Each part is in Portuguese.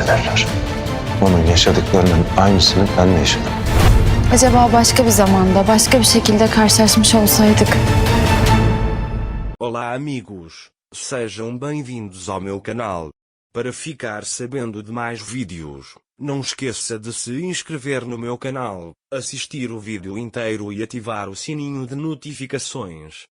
ederler. Onun yaşadıklarının aynısını ben de yaşadım. Acaba başka bir zamanda, başka bir şekilde karşılaşmış olsaydık? Olá amigos, sejam bem-vindos ao meu canal. Para ficar sabendo de mais vídeos, não esqueça de se inscrever no meu canal, assistir o vídeo inteiro e ativar o sininho de notificações.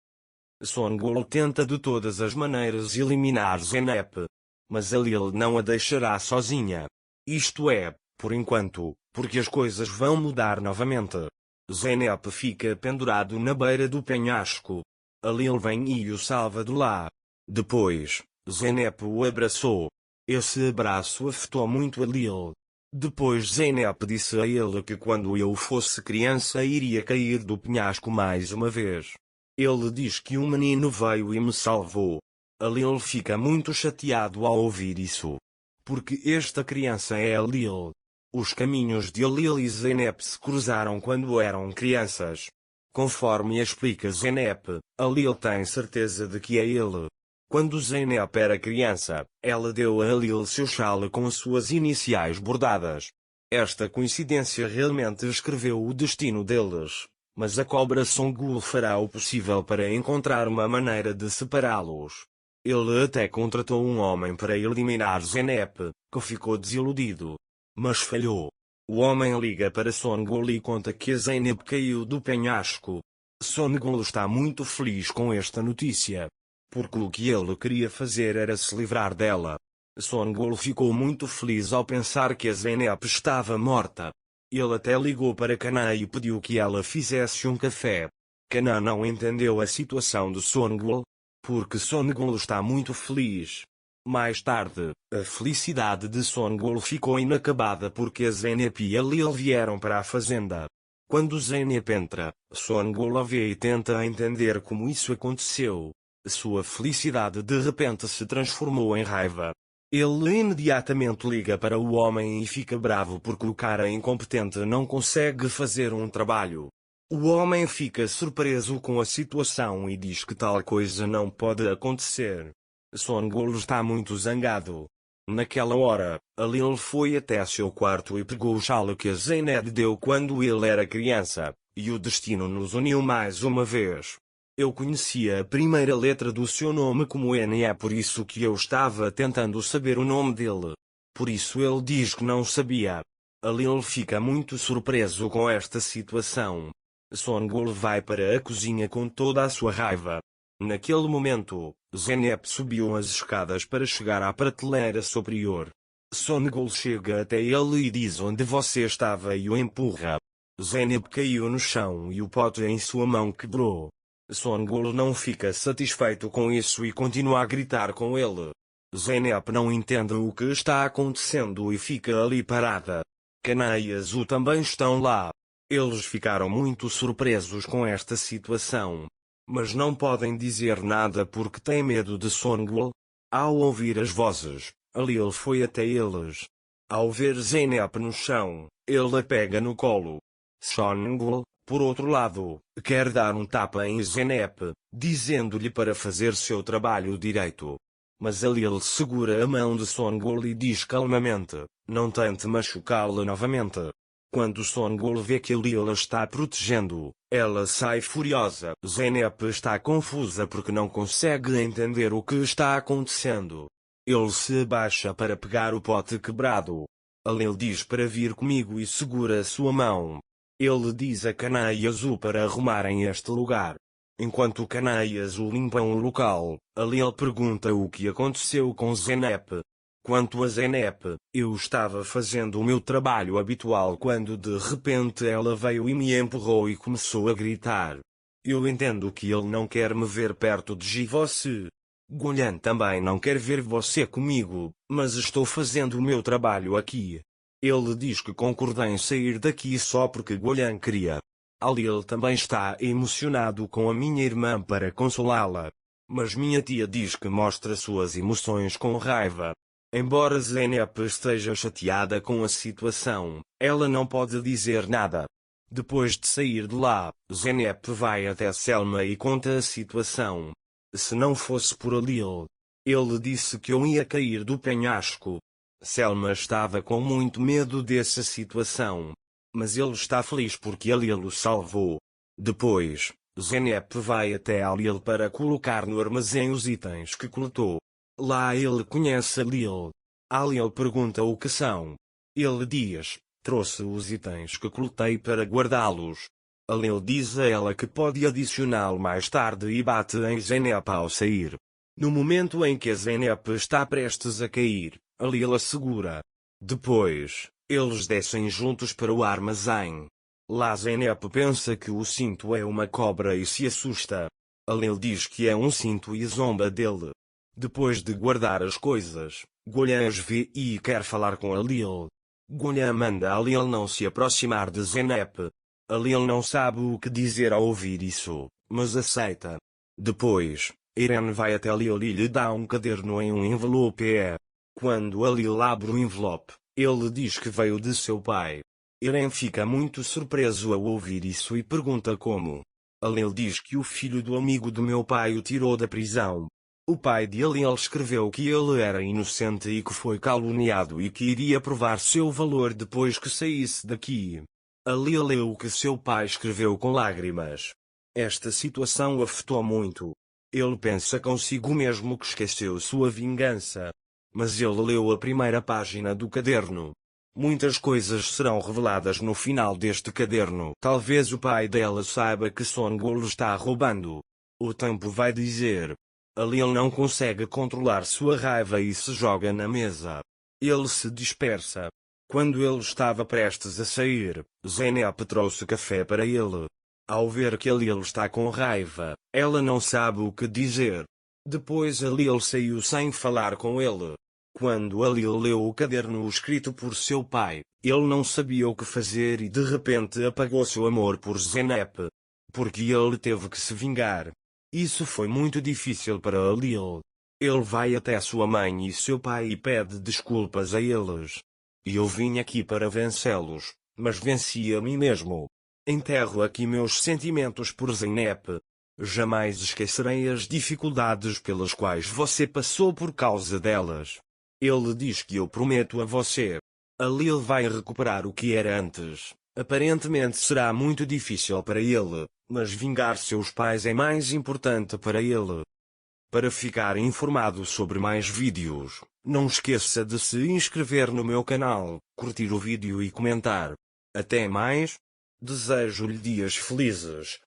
Son Goku tenta de todas as maneiras eliminar Zeynep, mas a Lil não a deixará sozinha. Isto é, por enquanto, porque as coisas vão mudar novamente. Zeynep fica pendurado na beira do penhasco. A Lil vem e o salva de lá. Depois, Zeynep o abraçou. Esse abraço afetou muito a Lil. Depois Zeynep disse a ele que quando eu fosse criança iria cair do penhasco mais uma vez. Ele diz que um menino veio e me salvou. A Lil fica muito chateado ao ouvir isso. Porque esta criança é a Lil. Os caminhos de Lil e Zeynep se cruzaram quando eram crianças. Conforme explica Zeynep, a Lil tem certeza de que é ele. Quando Zeynep era criança, ela deu a Lil seu chale com suas iniciais bordadas. Esta coincidência realmente escreveu o destino deles, mas a cobra Son Goku fará o possível para encontrar uma maneira de separá-los. Ele até contratou um homem para eliminar Zeynep, que ficou desiludido. Mas falhou. O homem liga para Son Goku e conta que a Zeynep caiu do penhasco. Son Goku está muito feliz com esta notícia, porque o que ele queria fazer era se livrar dela. Son Goku ficou muito feliz ao pensar que a Zeynep estava morta. Ele até ligou para Kana e pediu que ela fizesse um café. Kana não entendeu a situação de Son Goku, porque Son Goku está muito feliz. Mais tarde, a felicidade de Son Goku ficou inacabada porque a Zeynep e a Lil vieram para a fazenda. Quando Zeynep entra, Son Goku a vê e tenta entender como isso aconteceu. Sua felicidade de repente se transformou em raiva. Ele imediatamente liga para o homem e fica bravo porque o cara incompetente não consegue fazer um trabalho. O homem fica surpreso com a situação e diz que tal coisa não pode acontecer. Son Goku está muito zangado. Naquela hora, a Lil foi até seu quarto e pegou o chale que a Zeynep deu quando ele era criança, e o destino nos uniu mais uma vez. Eu conhecia a primeira letra do seu nome como N, é por isso que eu estava tentando saber o nome dele. Por isso ele diz que não sabia. A Lil fica muito surpreso com esta situação. Son Goku vai para a cozinha com toda a sua raiva. Naquele momento, Zeynep subiu as escadas para chegar à prateleira superior. Son Goku chega até ele e diz onde você estava e o empurra. Zeynep caiu no chão e o pote em sua mão quebrou. Son Goku não fica satisfeito com isso e continua a gritar com ele. Zeynep não entende o que está acontecendo e fica ali parada. Kana e Azul também estão lá. Eles ficaram muito surpresos com esta situação, mas não podem dizer nada porque têm medo de Son Goku. Ao ouvir as vozes, a Lil foi até eles. Ao ver Zeynep no chão, ele a pega no colo. Son Goku, por outro lado, quer dar um tapa em Zeynep, dizendo-lhe para fazer seu trabalho direito. Mas a Lil segura a mão de Son Goku e diz calmamente, não tente machucá-la novamente. Quando Son Goku vê que a Lil a está protegendo, ela sai furiosa. Zeynep está confusa porque não consegue entender o que está acontecendo. Ele se abaixa para pegar o pote quebrado. A Lil diz para vir comigo e segura sua mão. Ele diz a Kana e Azul para arrumarem este lugar. Enquanto Kana e Azul limpam o local, a Lil pergunta o que aconteceu com Zeynep. Quanto a Zeynep, eu estava fazendo o meu trabalho habitual quando de repente ela veio e me empurrou e começou a gritar. Eu entendo que ele não quer me ver perto de você. Goku também não quer ver você comigo, mas estou fazendo o meu trabalho aqui. Ele diz que concorda em sair daqui só porque Goku queria. A Lil também está emocionado com a minha irmã para consolá-la. Mas minha tia diz que mostra suas emoções com raiva. Embora Zeynep esteja chateada com a situação, ela não pode dizer nada. Depois de sair de lá, Zeynep vai até Selma e conta a situação. Se não fosse por Lil, ele disse que eu ia cair do penhasco. Selma estava com muito medo dessa situação. Mas ele está feliz porque Alil o salvou. Depois, Zeynep vai até Alil para colocar no armazém os itens que coletou. Lá ele conhece Alil. Alil pergunta o que são. Ele diz: trouxe os itens que coletei para guardá-los. Alil diz a ela que pode adicioná-lo mais tarde e bate em Zeynep ao sair. No momento em que a Zeynep está prestes a cair, Alil a segura. Depois, eles descem juntos para o armazém. Lá Zeynep pensa que o cinto é uma cobra e se assusta. Alil diz que é um cinto e zomba dele. Depois de guardar as coisas, Golan as vê e quer falar com Alil. Golan manda Alil não se aproximar de Zeynep. Alil não sabe o que dizer ao ouvir isso, mas aceita. Depois, Irene vai até Alil e lhe dá um caderno em um envelope. Quando Alil abre o envelope, ele diz que veio de seu pai. Irene fica muito surpreso ao ouvir isso e pergunta como. Alil diz que o filho do amigo do meu pai o tirou da prisão. O pai de Alil escreveu que ele era inocente e que foi caluniado e que iria provar seu valor depois que saísse daqui. Alil leu o que seu pai escreveu com lágrimas. Esta situação o afetou muito. Ele pensa consigo mesmo que esqueceu sua vingança. Mas ele leu a primeira página do caderno. Muitas coisas serão reveladas no final deste caderno. Talvez o pai dela saiba que Songol está roubando. O tempo vai dizer. Alil não consegue controlar sua raiva e se joga na mesa. Ele se dispersa. Quando ele estava prestes a sair, Zeynep trouxe café para ele. Ao ver que Alil está com raiva, ela não sabe o que dizer. Depois Alil saiu sem falar com ele. Quando Alil leu o caderno escrito por seu pai, ele não sabia o que fazer e de repente apagou seu amor por Zeynep. Porque ele teve que se vingar. Isso foi muito difícil para Alil. Ele vai até sua mãe e seu pai e pede desculpas a eles. Eu vim aqui para vencê-los, mas venci a mim mesmo. Enterro aqui meus sentimentos por Zeynep. Jamais esquecerei as dificuldades pelas quais você passou por causa delas. Ele diz que eu prometo a você. Alil vai recuperar o que era antes. Aparentemente será muito difícil para ele, mas vingar seus pais é mais importante para ele. Para ficar informado sobre mais vídeos, não esqueça de se inscrever no meu canal, curtir o vídeo e comentar. Até mais. Desejo-lhe dias felizes.